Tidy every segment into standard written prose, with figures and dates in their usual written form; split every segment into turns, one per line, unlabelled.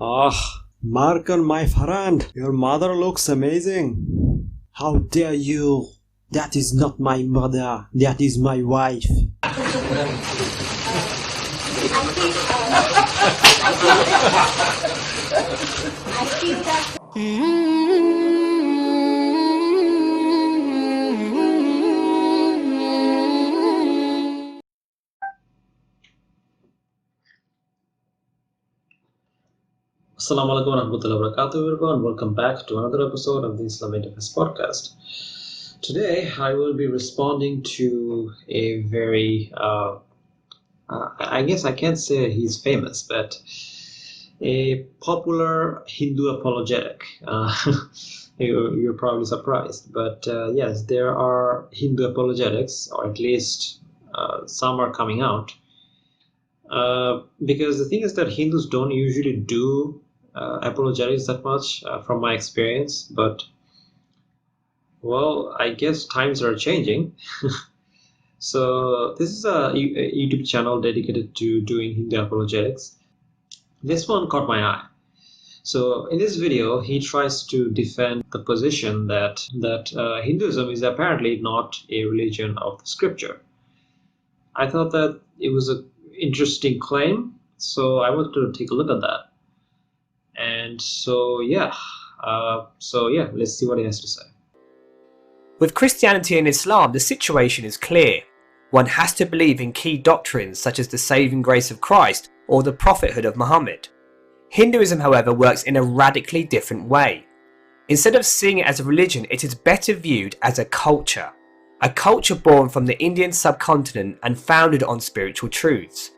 Ah, Markan, my friend, your mother looks amazing. How dare you? That is not my mother, that is my wife.
Assalamu alaikum warahmatullahi wabarakatuh, everyone. Welcome back to another episode of the Islamic Defense Podcast. Today, I will be responding to a very, I guess I can't say he's famous, but a popular Hindu apologetic. You're probably surprised, but yes, there are Hindu apologetics, or at least some are coming out. Because the thing is that Hindus don't usually do apologetics that much from my experience, but well, I guess times are changing. So this is a YouTube channel dedicated to doing Hindu apologetics. This one caught my eye. So in this video, he tries to defend the position that Hinduism is apparently not a religion of the scripture. I thought that it was an interesting claim, so I wanted to take a look at that. And so yeah, let's see what he has to say.
With Christianity and Islam, the situation is clear. One has to believe in key doctrines such as the saving grace of Christ or the prophethood of Muhammad. Hinduism, however, works in a radically different way. Instead of seeing it as a religion, it is better viewed as a culture born from the Indian subcontinent and founded on spiritual truths.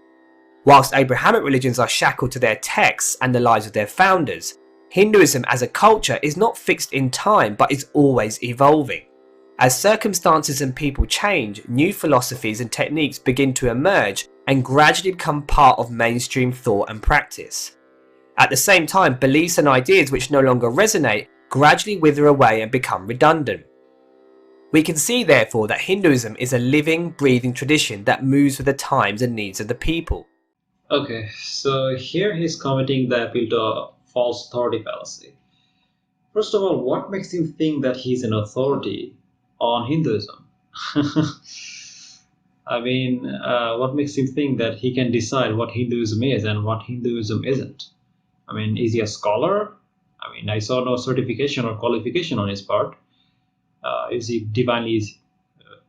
Whilst Abrahamic religions are shackled to their texts and the lives of their founders, Hinduism as a culture is not fixed in time but is always evolving. As circumstances and people change, new philosophies and techniques begin to emerge and gradually become part of mainstream thought and practice. At the same time, beliefs and ideas which no longer resonate gradually wither away and become redundant. We can see therefore that Hinduism is a living, breathing tradition that moves with the times and needs of the people.
Okay, so here he's commenting the appeal to a false authority fallacy. First of all, what makes him think that he's an authority on Hinduism? I mean, what makes him think that he can decide what Hinduism is and what Hinduism isn't? I mean, is he a scholar? I mean, I saw no certification or qualification on his part. Is he divinely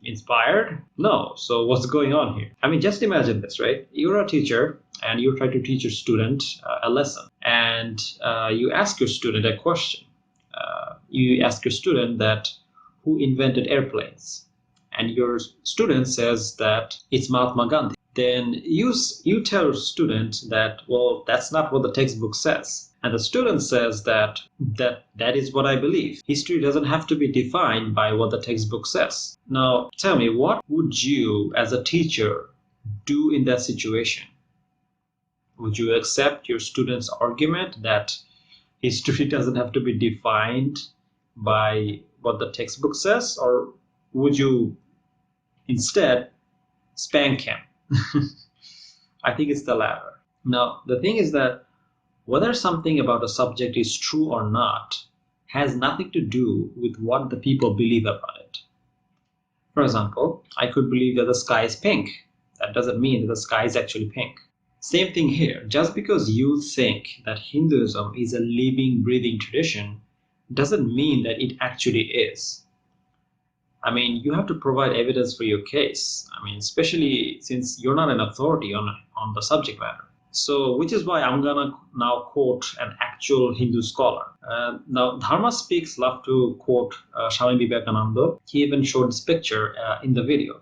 inspired? No. So what's going on here? I mean, just imagine this, right? You're a teacher and you try to teach your student a lesson, and you ask your student a question. You ask your student that who invented airplanes, and your student says that it's Mahatma Gandhi. Then you tell your student that, well, that's not what the textbook says. And the student says that is what I believe. History doesn't have to be defined by what the textbook says. Now, tell me, what would you as a teacher do in that situation? Would you accept your student's argument that history doesn't have to be defined by what the textbook says? Or would you instead spank him? I think it's the latter. Now, the thing is that whether something about a subject is true or not has nothing to do with what the people believe about it. For example, I could believe that the sky is pink. That doesn't mean that the sky is actually pink. Same thing here. Just because you think that Hinduism is a living, breathing tradition doesn't mean that it actually is. I mean, you have to provide evidence for your case. I mean, especially since you're not an authority on the subject matter. So, which is why I'm gonna now quote an actual Hindu scholar. Now, Dharma Speaks love to quote Swami Vivekananda. He even showed this picture in the video.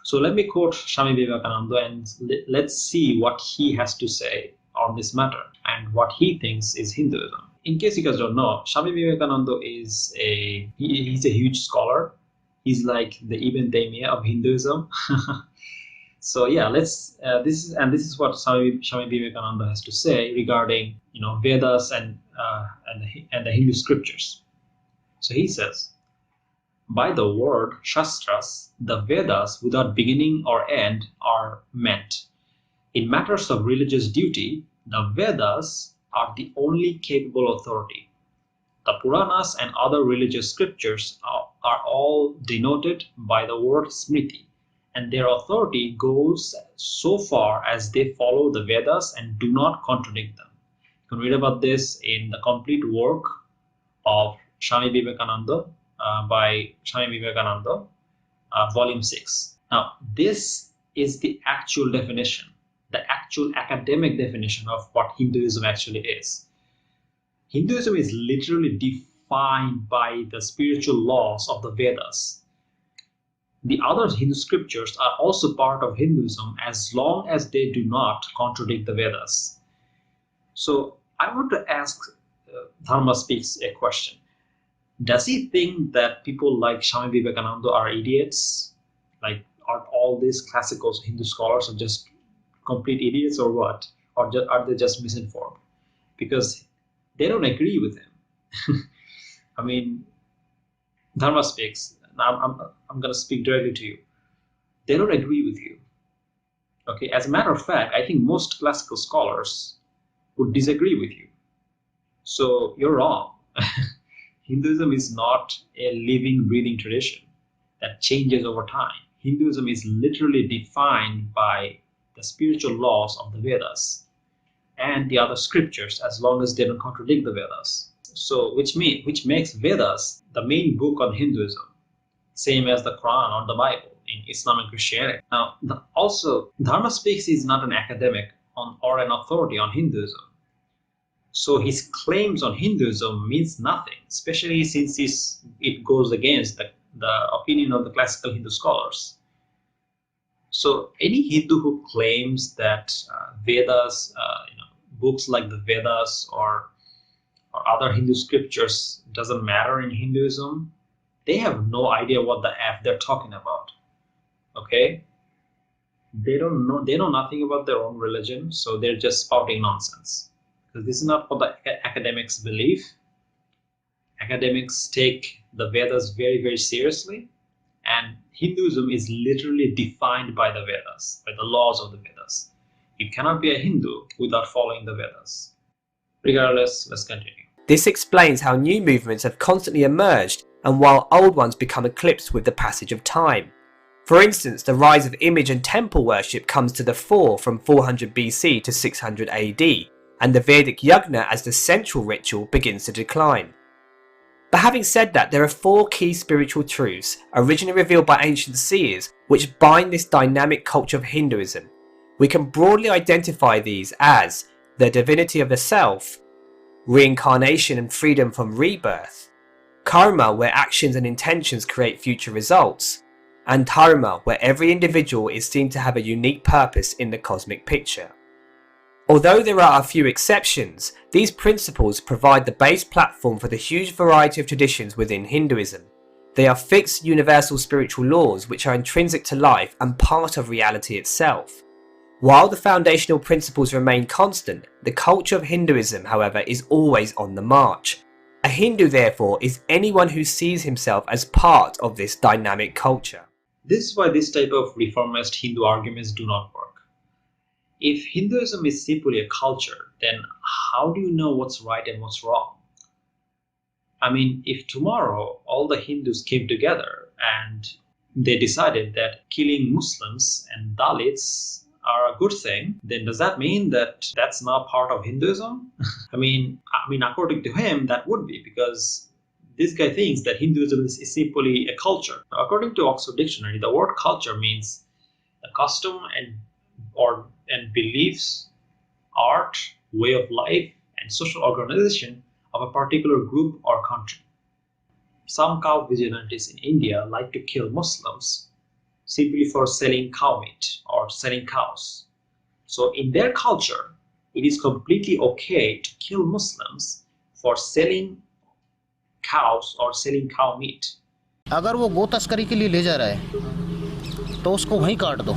So let me quote Swami Vivekananda and let's see what he has to say on this matter and what he thinks is Hinduism. In case you guys don't know, Swami Vivekananda is he's a huge scholar. He's like the Ibn Taymiyyah of Hinduism. So yeah, this is what Swami Vivekananda has to say regarding Vedas and the Hindu scriptures. So he says, by the word Shastras, the Vedas without beginning or end are meant. In matters of religious duty, the Vedas are the only capable authority. The Puranas and other religious scriptures are all denoted by the word Smriti, and their authority goes so far as they follow the Vedas and do not contradict them. You can read about this in the complete work of Swami Vivekananda by Swami Vivekananda, volume 6. Now, this is the actual definition, the actual academic definition of what Hinduism actually is. Hinduism is literally defined by the spiritual laws of the Vedas. The other Hindu scriptures are also part of Hinduism as long as they do not contradict the Vedas. So I want to ask Dharma Speaks a question. Does he think that people like Swami Vivekananda are idiots? Like, are all these classical Hindu scholars are just complete idiots or what? Or are they just misinformed? Because they don't agree with him. I mean, Dharma Speaks. Now I'm going to speak directly to you. They don't agree with you. Okay. As a matter of fact, I think most classical scholars would disagree with you. So you're wrong. Hinduism is not a living, breathing tradition that changes over time. Hinduism is literally defined by the spiritual laws of the Vedas and the other scriptures, as long as they don't contradict the Vedas. So, which makes Vedas the main book on Hinduism, same as the Quran or the Bible in Islam and Christianity. Now, also, Dharma Speaks is not an academic or an authority on Hinduism. So his claims on Hinduism means nothing, especially since it goes against the opinion of the classical Hindu scholars. So any Hindu who claims that Vedas, books like the Vedas or other Hindu scriptures doesn't matter in Hinduism, they have no idea what the F they're talking about. Okay? They know nothing about their own religion, so they're just spouting nonsense. Because this is not what the academics believe. Academics take the Vedas very, very seriously, and Hinduism is literally defined by the Vedas, by the laws of the Vedas. You cannot be a Hindu without following the Vedas. Regardless, let's continue.
This explains how new movements have constantly emerged, and while old ones become eclipsed with the passage of time. For instance, the rise of image and temple worship comes to the fore from 400 BC to 600 AD, and the Vedic yajna as the central ritual begins to decline. But having said that, there are four key spiritual truths, originally revealed by ancient seers, which bind this dynamic culture of Hinduism. We can broadly identify these as the divinity of the self, reincarnation and freedom from rebirth, karma, where actions and intentions create future results, and dharma, where every individual is seen to have a unique purpose in the cosmic picture. Although there are a few exceptions, these principles provide the base platform for the huge variety of traditions within Hinduism. They are fixed universal spiritual laws which are intrinsic to life and part of reality itself. While the foundational principles remain constant, the culture of Hinduism, however, is always on the march. A Hindu, therefore, is anyone who sees himself as part of this dynamic culture.
This is why this type of reformist Hindu arguments do not work. If Hinduism is simply a culture, then how do you know what's right and what's wrong? I mean, if tomorrow all the Hindus came together and they decided that killing Muslims and Dalits are a good thing, then does that mean that that's now part of Hinduism? I mean, according to him, that would be, because this guy thinks that Hinduism is simply a culture. According to Oxford Dictionary, the word culture means the custom and beliefs, art, way of life, and social organization of a particular group or country. Some cow vigilantes in India like to kill Muslims simply for selling cow meat or selling cows. So in their culture, it is completely okay to kill Muslims for selling cows or selling cow meat.
अगर वो गो तस्करी के लिए ले जा रहा है तो उसको वहीं काट दो,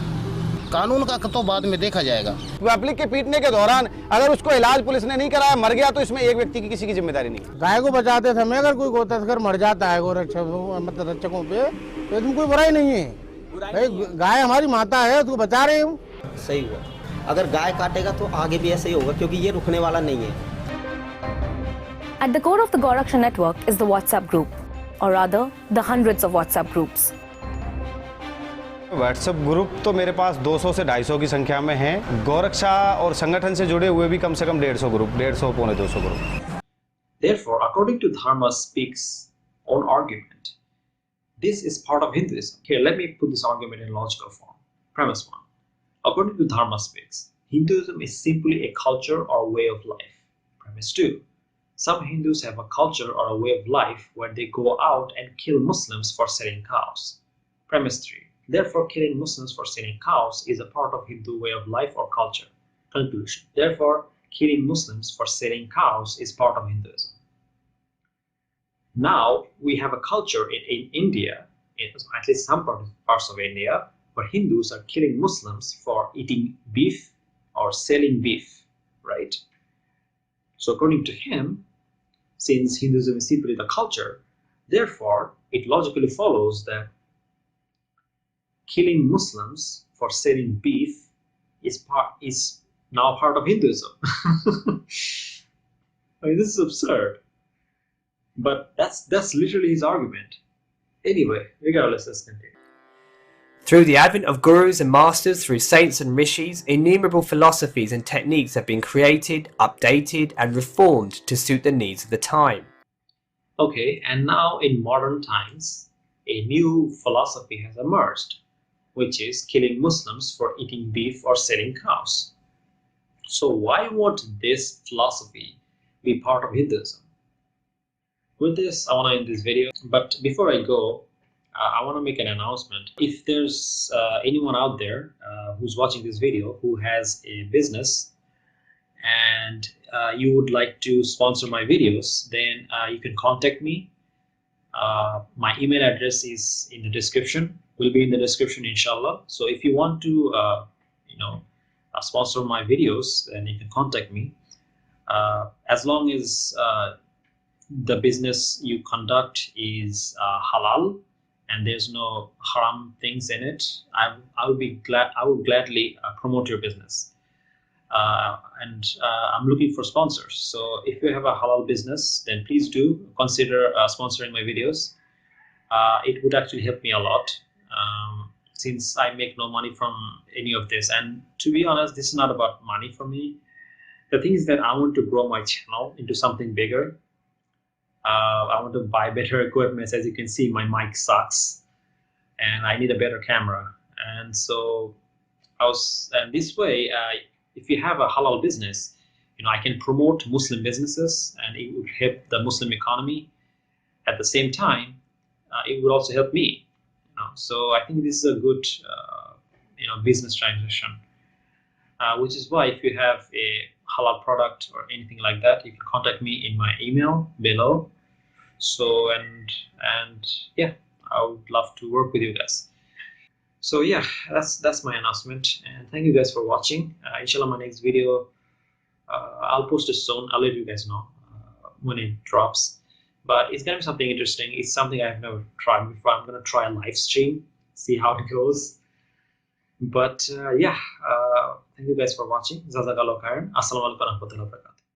कानून का तो बाद में देखा जाएगा।
पब्लिक के पीटने के दौरान अगर उसको इलाज पुलिस ने नहीं कराया, मर गया, तो इसमें एक व्यक्ति की किसी की जिम्मेदारी नहीं।
गाय को बचाते समय अगर कोई गो तस्कर मर जाता है रक्षकों पे, तो इसमें कोई बुराई नहीं है। गाय हमारी माता है, उसको बचा रहे हूँ।
सही हुआ। अगर गाय काटेगा तो आगे भी ऐसे ही होगा, क्योंकि ये रुकने वाला नहीं है। At the core of the Goraksha network is the WhatsApp group, or rather, the hundreds of WhatsApp groups.
WhatsApp group तो मेरे पास 200 से 250 की संख्या में हैं। गोरक्षा और संगठन से जुड़े हुए भी कम से कम 150 ग्रुप, 150 पौने 200 group.
Therefore, according to Dharma speaks on argument, this is part of Hinduism. Here, let me put this argument in logical form. Premise 1. According to Dharma speaks, Hinduism is simply a culture or way of life. Premise 2. Some Hindus have a culture or a way of life where they go out and kill Muslims for selling cows. Premise 3. Therefore, killing Muslims for selling cows is a part of Hindu way of life or culture. Conclusion. Therefore, killing Muslims for selling cows is part of Hinduism. Now, we have a culture in India, at least some parts of India, where Hindus are killing Muslims for eating beef or selling beef, right? So according to him, since Hinduism is simply the culture, therefore, it logically follows that killing Muslims for selling beef is now part of Hinduism. I mean, this is absurd. But that's literally his argument. Anyway, regardless, let's continue.
Through the advent of gurus and masters, through saints and rishis, innumerable philosophies and techniques have been created, updated and reformed to suit the needs of the time.
Okay, and now in modern times, a new philosophy has emerged, which is killing Muslims for eating beef or selling cows. So why won't this philosophy be part of Hinduism? With this, I want to end this video. But before I go, I want to make an announcement. If there's anyone out there who's watching this video who has a business and you would like to sponsor my videos, then you can contact me. My email address is in the description. Will be in the description, inshallah. So if you want to sponsor my videos, then you can contact me. As long as the business you conduct is halal and there's no haram things in it, I would gladly promote your business. And I'm looking for sponsors. So if you have a halal business, then please do consider sponsoring my videos. It would actually help me a lot, since I make no money from any of this. And to be honest, this is not about money for me. The thing is that I want to grow my channel into something bigger. I want to buy better equipment. As you can see, my mic sucks and I need a better camera. And so and this way, if you have a halal business, I can promote Muslim businesses and it would help the Muslim economy. At the same time, it would also help me. So I think this is a good business transition, which is why if you have a halal product or anything like that, you can contact me in my email below. So and yeah, I would love to work with you guys. So yeah, that's my announcement, and thank you guys for watching. Inshallah, my next video, I'll post it soon. I'll let you guys know when it drops. But it's gonna be something interesting. It's something I've never tried before. I'm gonna try a live stream, see how it goes. But yeah, thank you guys for watching. Jazakallah khairan. Assalamu alaikum warahmatullahi wabarakatuh.